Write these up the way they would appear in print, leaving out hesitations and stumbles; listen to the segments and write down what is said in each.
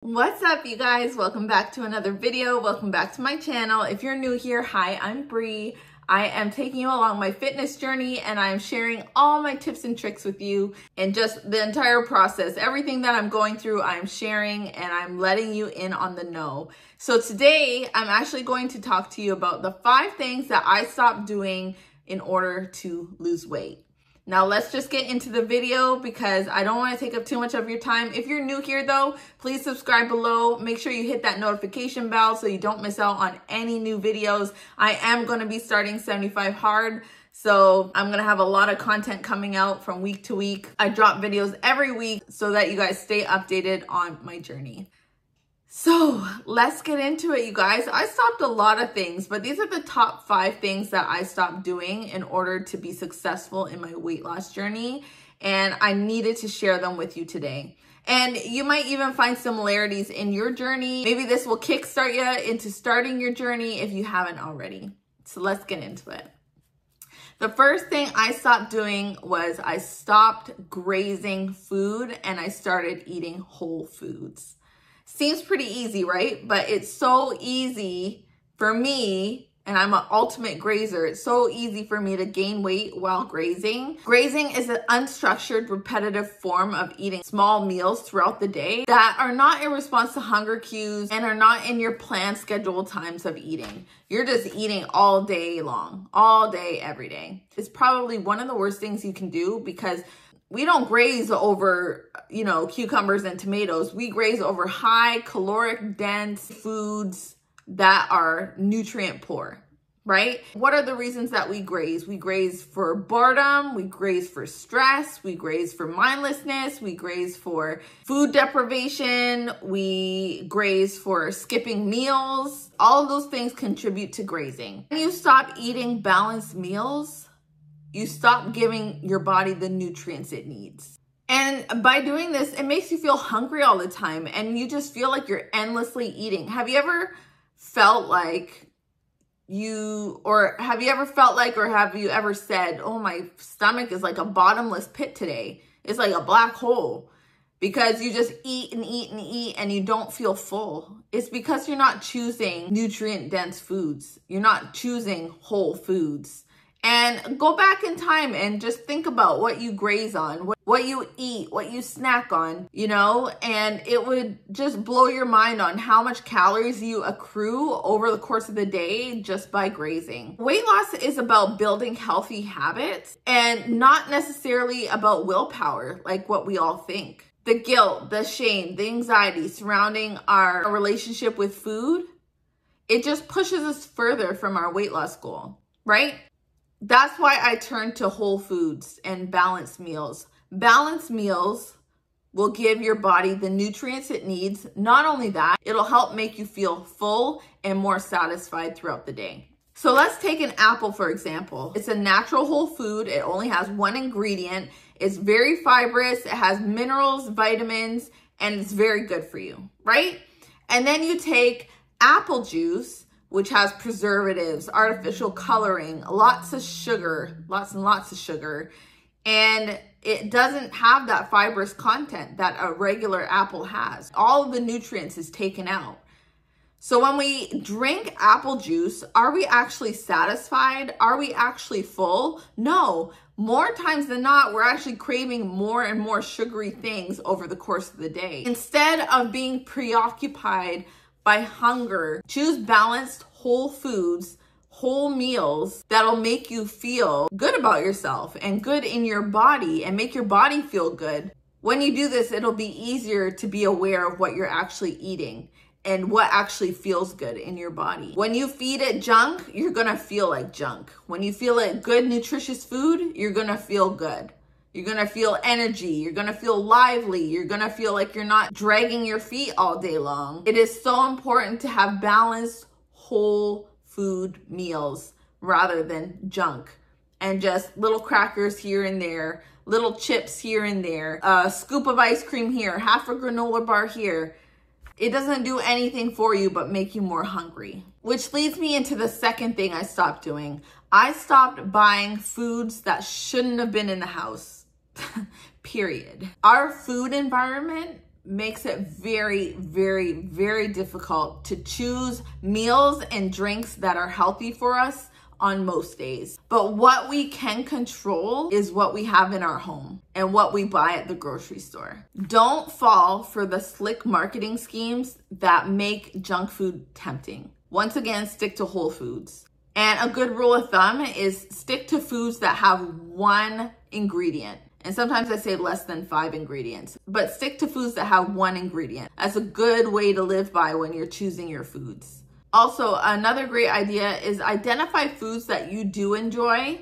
What's up, you guys? Welcome back to another video. Welcome back to my channel. If you're new here, hi, I'm Bree. I am taking you along my fitness journey and I'm sharing all my tips and tricks with you and just the entire process. Everything that I'm going through, I'm sharing and I'm letting you in on the know. So today, I'm actually going to talk to you about the 5 things that I stopped doing in order to lose weight. Now let's just get into the video because I don't want to take up too much of your time. If you're new here though, please subscribe below. Make sure you hit that notification bell so you don't miss out on any new videos. I am going to be starting 75 hard. So I'm going to have a lot of content coming out from week to week. I drop videos every week so that you guys stay updated on my journey. So let's get into it, you guys. I stopped a lot of things, but these are the top 5 things that I stopped doing in order to be successful in my weight loss journey. And I needed to share them with you today. And you might even find similarities in your journey. Maybe this will kickstart you into starting your journey if you haven't already. So let's get into it. The first thing I stopped doing was I stopped grazing food and I started eating whole foods. Seems pretty easy, right? But it's so easy for me, and I'm an ultimate grazer. It's so easy for me to gain weight while grazing. Grazing is an unstructured, repetitive form of eating small meals throughout the day that are not in response to hunger cues and are not in your planned scheduled times of eating. You're just eating all day long, all day, every day. It's probably one of the worst things you can do because we don't graze over, cucumbers and tomatoes. We graze over high caloric dense foods that are nutrient poor, right? What are the reasons that we graze? We graze for boredom, we graze for stress, we graze for mindlessness, we graze for food deprivation, we graze for skipping meals. All of those things contribute to grazing. When you stop eating balanced meals, you stop giving your body the nutrients it needs. And by doing this, it makes you feel hungry all the time and you just feel like you're endlessly eating. Have you ever felt like or have you ever said, oh, my stomach is like a bottomless pit today. It's like a black hole because you just eat and eat and eat and you don't feel full. It's because you're not choosing nutrient dense foods. You're not choosing whole foods. And go back in time and just think about what you graze on, what you eat, what you snack on, and it would just blow your mind on how much calories you accrue over the course of the day just by grazing. Weight loss is about building healthy habits and not necessarily about willpower like what we all think. The guilt, the shame, the anxiety surrounding our relationship with food, it just pushes us further from our weight loss goal, right? That's why I turned to whole foods and balanced meals. Balanced meals will give your body the nutrients it needs. Not only that, it'll help make you feel full and more satisfied throughout the day. So let's take an apple, for example. It's a natural whole food. It only has 1 ingredient. It's very fibrous. It has minerals, vitamins, and it's very good for you, right? And then you take apple juice, which has preservatives, artificial coloring, lots and lots of sugar. And it doesn't have that fibrous content that a regular apple has. All of the nutrients is taken out. So when we drink apple juice, are we actually satisfied? Are we actually full? No. More times than not, we're actually craving more and more sugary things over the course of the day. Instead of being preoccupied by hunger, choose balanced whole foods, whole meals that'll make you feel good about yourself and good in your body and make your body feel good. When you do this, it'll be easier to be aware of what you're actually eating and what actually feels good in your body. When you feed it junk, you're gonna feel like junk. When you feel it good, nutritious food, you're gonna feel good. You're gonna feel energy. You're gonna feel lively. You're gonna feel like you're not dragging your feet all day long. It is so important to have balanced whole food meals rather than junk and just little crackers here and there, little chips here and there, a scoop of ice cream here, half a granola bar here. It doesn't do anything for you but make you more hungry. Which leads me into the second thing I stopped doing. I stopped buying foods that shouldn't have been in the house. Period. Our food environment makes it very, very, very difficult to choose meals and drinks that are healthy for us on most days. But what we can control is what we have in our home and what we buy at the grocery store. Don't fall for the slick marketing schemes that make junk food tempting. Once again, stick to whole foods. And a good rule of thumb is stick to foods that have one ingredient. And sometimes I say less than 5 ingredients, but stick to foods that have one ingredient. That's a good way to live by when you're choosing your foods. Also, another great idea is identify foods that you do enjoy,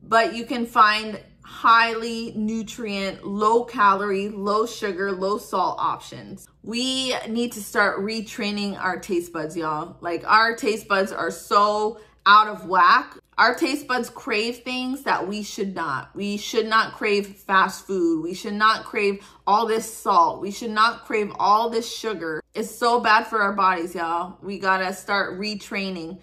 but you can find highly nutrient, low calorie, low sugar, low salt options. We need to start retraining our taste buds, y'all. Like, our taste buds are so out of whack. Our taste buds crave things that we should not. We should not crave fast food. We should not crave all this salt. We should not crave all this sugar. It's so bad for our bodies, y'all. We gotta start retraining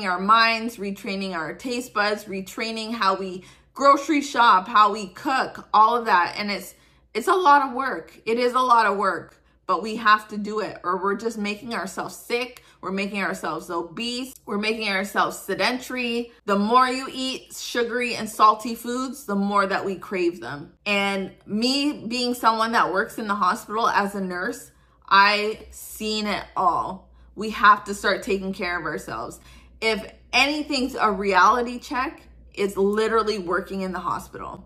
our minds, retraining our taste buds, retraining how we grocery shop, how we cook, all of that. And it's a lot of work. It is a lot of work, but we have to do it, or we're just making ourselves sick. We're making ourselves obese. We're making ourselves sedentary. The more you eat sugary and salty foods, the more that we crave them. And me being someone that works in the hospital as a nurse, I've seen it all. We have to start taking care of ourselves. If anything's a reality check, it's literally working in the hospital.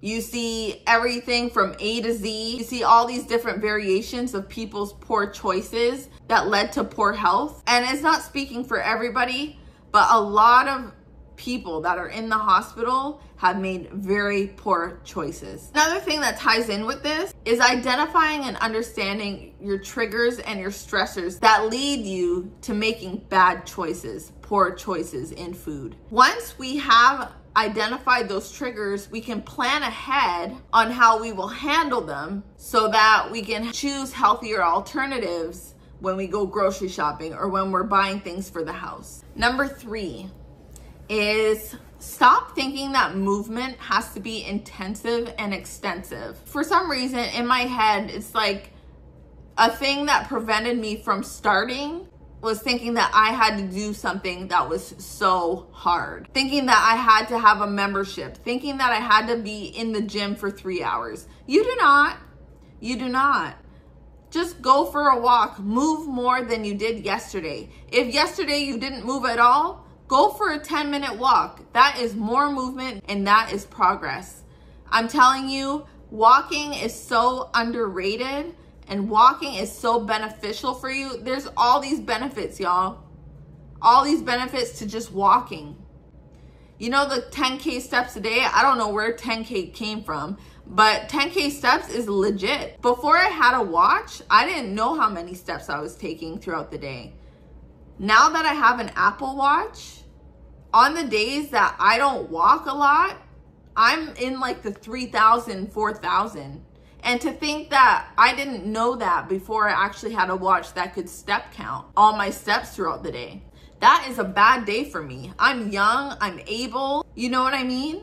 You see everything from A to Z. You see all these different variations of people's poor choices that led to poor health. And it's not speaking for everybody, but a lot of people that are in the hospital have made very poor choices. Another thing that ties in with this is identifying and understanding your triggers and your stressors that lead you to making bad choices, poor choices in food. Once we have identify those triggers, we can plan ahead on how we will handle them so that we can choose healthier alternatives when we go grocery shopping or when we're buying things for the house. Number 3 is stop thinking that movement has to be intensive and extensive. For some reason in my head, it's like a thing that prevented me from starting was thinking that I had to do something that was so hard. Thinking that I had to have a membership. Thinking that I had to be in the gym for 3 hours. You do not. You do not. Just go for a walk. Move more than you did yesterday. If yesterday you didn't move at all, go for a 10-minute walk. That is more movement and that is progress. I'm telling you, walking is so underrated. And walking is so beneficial for you. There's all these benefits, y'all. All these benefits to just walking. You know, the 10K steps a day, I don't know where 10K came from, but 10K steps is legit. Before I had a watch, I didn't know how many steps I was taking throughout the day. Now that I have an Apple Watch, on the days that I don't walk a lot, I'm in like the 3,000, 4,000. And to think that I didn't know that before I actually had a watch that could step count all my steps throughout the day. That is a bad day for me. I'm young, I'm able, you know what I mean?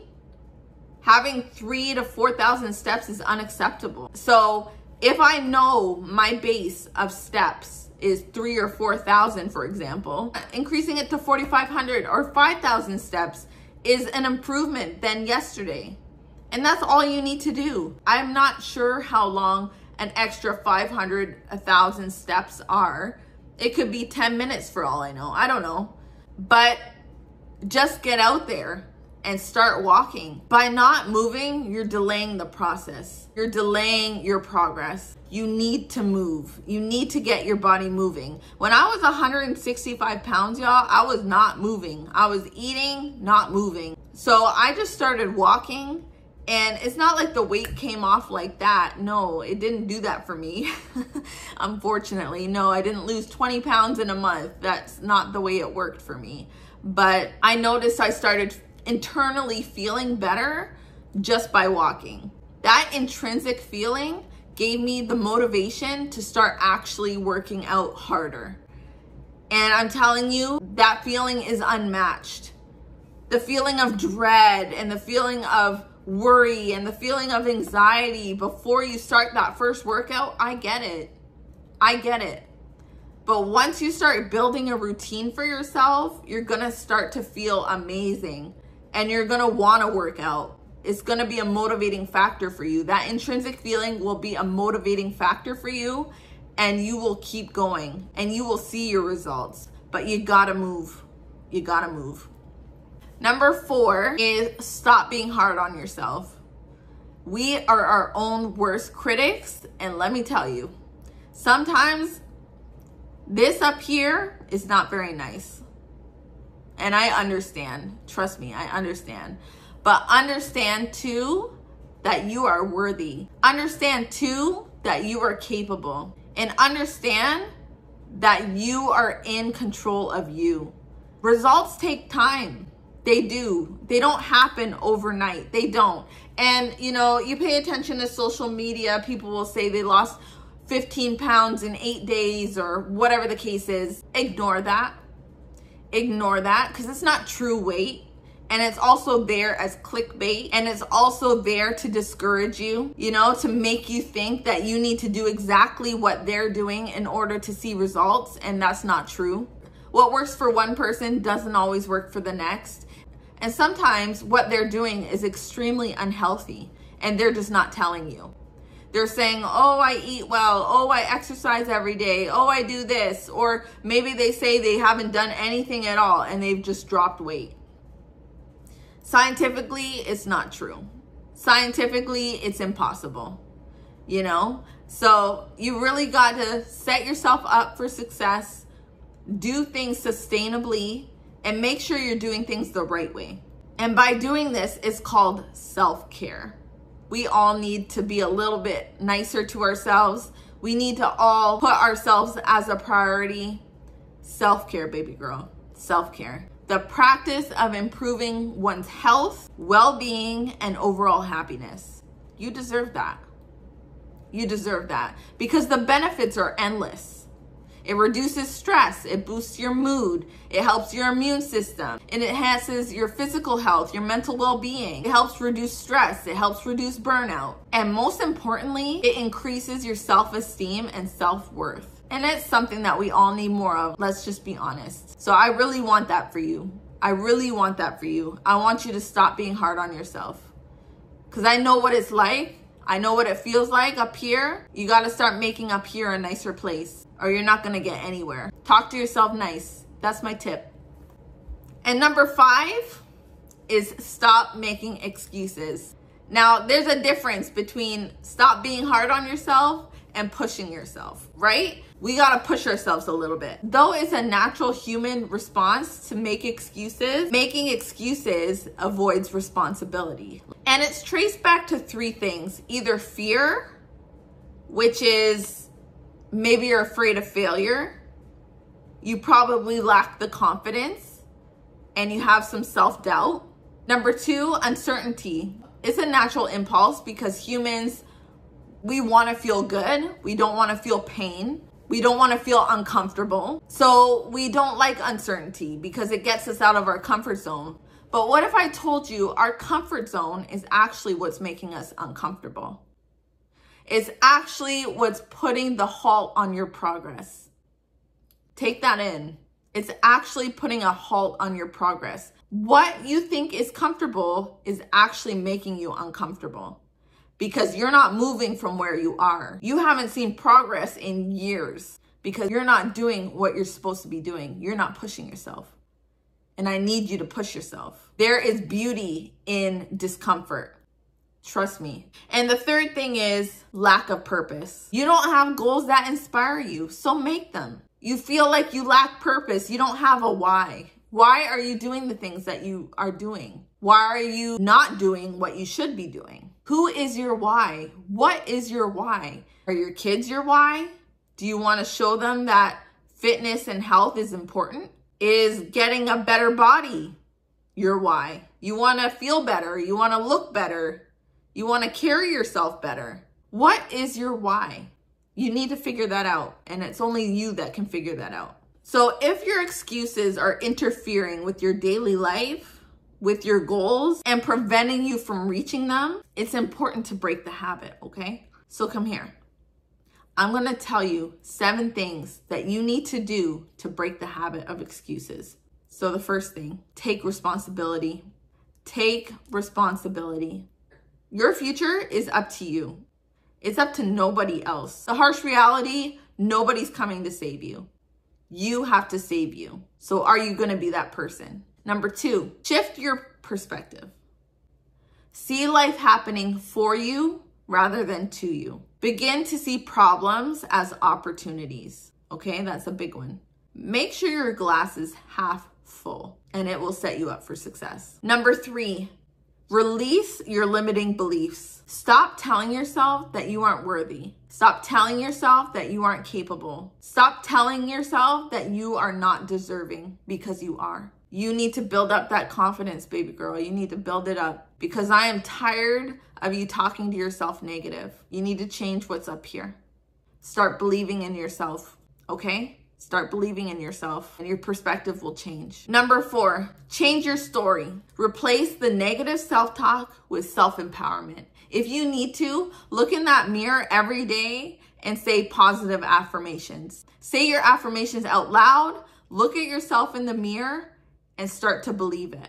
Having 3,000 to 4,000 steps is unacceptable. So if I know my base of steps is 3,000 or 4,000, for example, increasing it to 4,500 or 5,000 steps is an improvement than yesterday. And that's all you need to do. I'm not sure how long an extra 500, 1,000 steps are. It could be 10 minutes for all I know. I don't know. But just get out there and start walking. By not moving, you're delaying the process. You're delaying your progress. You need to move. You need to get your body moving. When I was 165 pounds, y'all, I was not moving. I was eating, not moving. So I just started walking. And it's not like the weight came off like that. No, it didn't do that for me. Unfortunately, no, I didn't lose 20 pounds in a month. That's not the way it worked for me. But I noticed I started internally feeling better just by walking. That intrinsic feeling gave me the motivation to start actually working out harder. And I'm telling you, that feeling is unmatched. The feeling of dread and the feeling of worry and the feeling of anxiety before you start that first workout, I get it. I get it. But once you start building a routine for yourself, you're gonna start to feel amazing and you're gonna wanna work out. It's gonna be a motivating factor for you. That intrinsic feeling will be a motivating factor for you, and you will keep going and you will see your results. But you gotta move. You gotta move. Number 4 is stop being hard on yourself. We are our own worst critics, and let me tell you, sometimes this up here is not very nice. And I understand. Trust me, I understand. But understand too that you are worthy. Understand too that you are capable. And understand that you are in control of you. Results take time. They do. They don't happen overnight. They don't. And you know, you pay attention to social media, people will say they lost 15 pounds in 8 days or whatever the case is. Ignore that. Ignore that, because it's not true weight. And it's also there as clickbait, and it's also there to discourage you, you know, to make you think that you need to do exactly what they're doing in order to see results. And that's not true. What works for one person doesn't always work for the next. And sometimes what they're doing is extremely unhealthy and they're just not telling you. They're saying, oh, I eat well. Oh, I exercise every day. Oh, I do this. Or maybe they say they haven't done anything at all and they've just dropped weight. Scientifically, it's not true. Scientifically, it's impossible, you know? So you really got to set yourself up for success, do things sustainably, and make sure you're doing things the right way. And by doing this, it's called self-care. We all need to be a little bit nicer to ourselves. We need to all put ourselves as a priority. Self-care, baby girl, self-care. The practice of improving one's health, well-being, and overall happiness. You deserve that. You deserve that because the benefits are endless. It reduces stress, it boosts your mood, it helps your immune system, it enhances your physical health, your mental well-being. It helps reduce stress, it helps reduce burnout. And most importantly, it increases your self-esteem and self-worth. And it's something that we all need more of, let's just be honest. So I really want that for you. I really want that for you. I want you to stop being hard on yourself. Because I know what it's like. I know what it feels like up here. You got to start making up here a nicer place, or you're not going to get anywhere. Talk to yourself nice. That's my tip. And number 5 is stop making excuses. Now, there's a difference between stop being hard on yourself and pushing yourself, right? We got to push ourselves a little bit. Though it's a natural human response to make excuses, making excuses avoids responsibility. And it's traced back to 3 things. Either fear, which is maybe you're afraid of failure. You probably lack the confidence and you have some self-doubt. Number 2, uncertainty. It's a natural impulse because humans, we want to feel good. We don't want to feel pain. We don't want to feel uncomfortable. So we don't like uncertainty because it gets us out of our comfort zone. But what if I told you our comfort zone is actually what's making us uncomfortable? It's actually what's putting the halt on your progress. Take that in. It's actually putting a halt on your progress. What you think is comfortable is actually making you uncomfortable because you're not moving from where you are. You haven't seen progress in years because you're not doing what you're supposed to be doing. You're not pushing yourself. And I need you to push yourself. There is beauty in discomfort. Trust me. And the 3rd thing is lack of purpose. You don't have goals that inspire you, so make them. You feel like you lack purpose. You don't have a why. Why are you doing the things that you are doing? Why are you not doing what you should be doing? Who is your why? What is your why? Are your kids your why? Do you want to show them that fitness and health is important? Is getting a better body your why? You want to feel better. You want to look better. You want to carry yourself better. What is your why? You need to figure that out. And it's only you that can figure that out. So if your excuses are interfering with your daily life, with your goals and preventing you from reaching them, it's important to break the habit, okay? So come here. I'm gonna tell you 7 things that you need to do to break the habit of excuses. So the first thing, take responsibility. Take responsibility. Your future is up to you. It's up to nobody else. The harsh reality, nobody's coming to save you. You have to save you. So are you gonna be that person? Number 2, shift your perspective. See life happening for you rather than to you. Begin to see problems as opportunities. Okay, that's a big one. Make sure your glass is half full and it will set you up for success. Number 3, release your limiting beliefs. Stop telling yourself that you aren't worthy. Stop telling yourself that you aren't capable. Stop telling yourself that you are not deserving, because you are. You need to build up that confidence, baby girl. You need to build it up, because I am tired of you talking to yourself negative. You need to change what's up here. Start believing in yourself, okay? Start believing in yourself and your perspective will change. Number 4, change your story. Replace the negative self-talk with self-empowerment. If you need to, look in that mirror every day and say positive affirmations. Say your affirmations out loud, look at yourself in the mirror and start to believe it.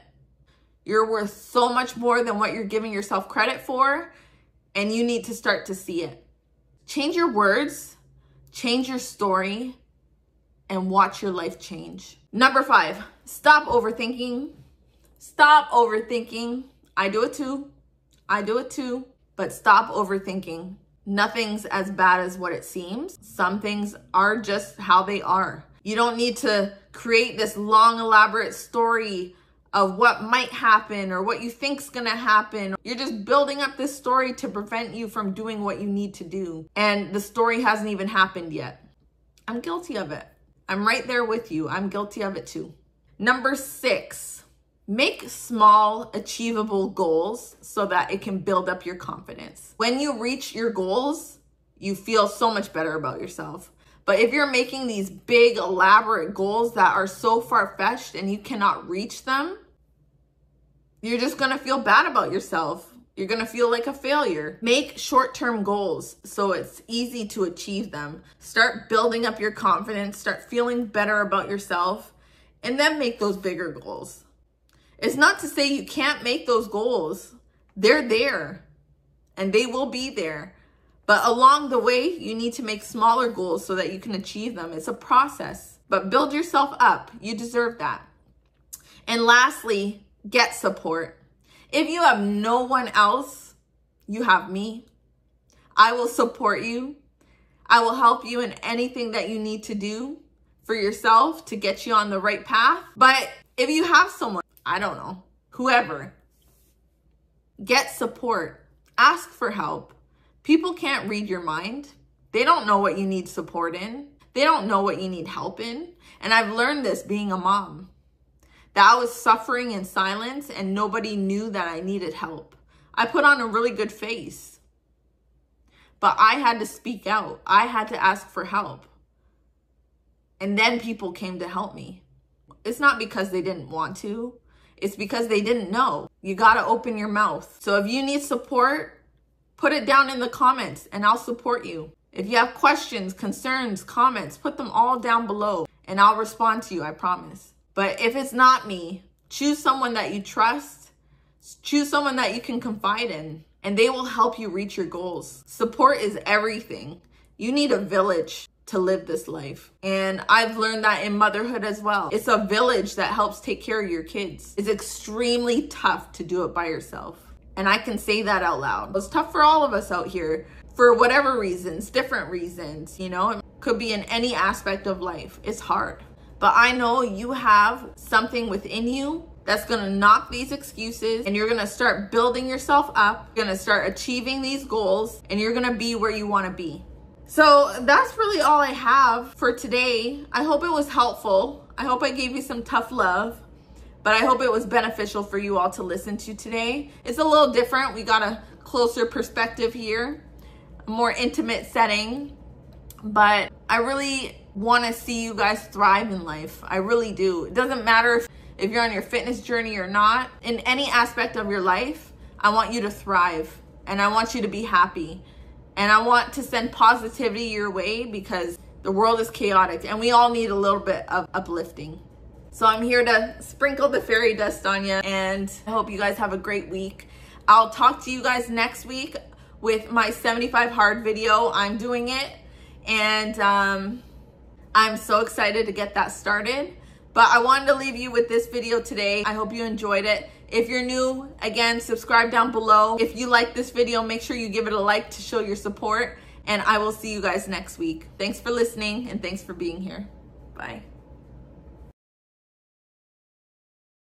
You're worth so much more than what you're giving yourself credit for, and you need to start to see it. Change your words, change your story, and watch your life change. Number 5, stop overthinking. Stop overthinking. I do it too. But stop overthinking. Nothing's as bad as what it seems. Some things are just how they are. You don't need to create this long, elaborate story of what might happen or what you think's gonna happen. You're just building up this story to prevent you from doing what you need to do. And the story hasn't even happened yet. I'm guilty of it. I'm right there with you. I'm guilty of it too. Number 6, make small, achievable goals so that it can build up your confidence. When you reach your goals, you feel so much better about yourself. But if you're making these big, elaborate goals that are so far-fetched and you cannot reach them, you're just gonna feel bad about yourself. You're gonna feel like a failure. Make short-term goals so it's easy to achieve them. Start building up your confidence, start feeling better about yourself, and then make those bigger goals. It's not to say you can't make those goals. They're there, and they will be there. But along the way, you need to make smaller goals so that you can achieve them. It's a process, but build yourself up. You deserve that. And lastly, get support. If you have no one else, you have me. I will support you. I will help you in anything that you need to do for yourself to get you on the right path. But if you have someone, I don't know, whoever, get support. Ask for help. People can't read your mind. They don't know what you need support in. They don't know what you need help in. And I've learned this being a mom, that I was suffering in silence and nobody knew that I needed help. I put on a really good face, but I had to speak out. I had to ask for help. And then people came to help me. It's not because they didn't want to. It's because they didn't know. You gotta open your mouth. So if you need support, put it down in the comments and I'll support you. If you have questions, concerns, comments, put them all down below and I'll respond to you, I promise. But if it's not me, choose someone that you trust, choose someone that you can confide in, and they will help you reach your goals. Support is everything. You need a village to live this life. And I've learned that in motherhood as well. It's a village that helps take care of your kids. It's extremely tough to do it by yourself. And I can say that out loud. It's tough for all of us out here for whatever reasons, different reasons, you know, it could be in any aspect of life. It's hard. But I know you have something within you that's gonna knock these excuses and you're gonna start building yourself up, you're gonna start achieving these goals, and you're gonna be where you wanna be. So that's really all I have for today. I hope it was helpful. I hope I gave you some tough love, but I hope it was beneficial for you all to listen to today. It's a little different. We got a closer perspective here, a more intimate setting, but I really want to see you guys thrive in life. I really do. It doesn't matter if you're on your fitness journey or not, in any aspect of your life, I want you to thrive and I want you to be happy. And I want to send positivity your way because the world is chaotic and we all need a little bit of uplifting. So I'm here to sprinkle the fairy dust on you, and I hope you guys have a great week. I'll talk to you guys next week with my 75 hard video. I'm doing it, and I'm so excited to get that started. But I wanted to leave you with this video today. I hope you enjoyed it. If you're new, again, subscribe down below. If you like this video, make sure you give it a like to show your support, and I will see you guys next week. Thanks for listening, and thanks for being here. Bye.